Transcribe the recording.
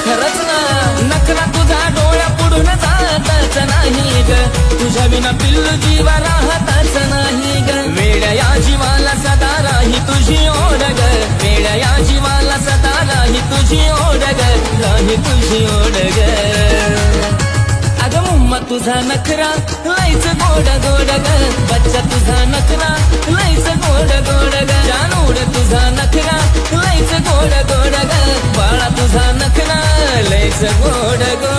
खरंच ना नखरा तुझा डोळ्या पुढून जातच नाही ग तुझ्या विना पिल्लू जीवा राहतच नाही ग वेड्या या जीवाला सदा राही तुझी ओढ ग वेड्या या जीवाला सदा राही तुझी ओढ ग राही तुझी ओढ ग अगं मम्मा तुझा नखरा लयच गोड गोड ग बच्चा तुझा नखरा लयच गोड गोड ग जानूड तुझा नखरा लयच गोड गोड ग बाळा तुझा नखरा लयच गोड गोड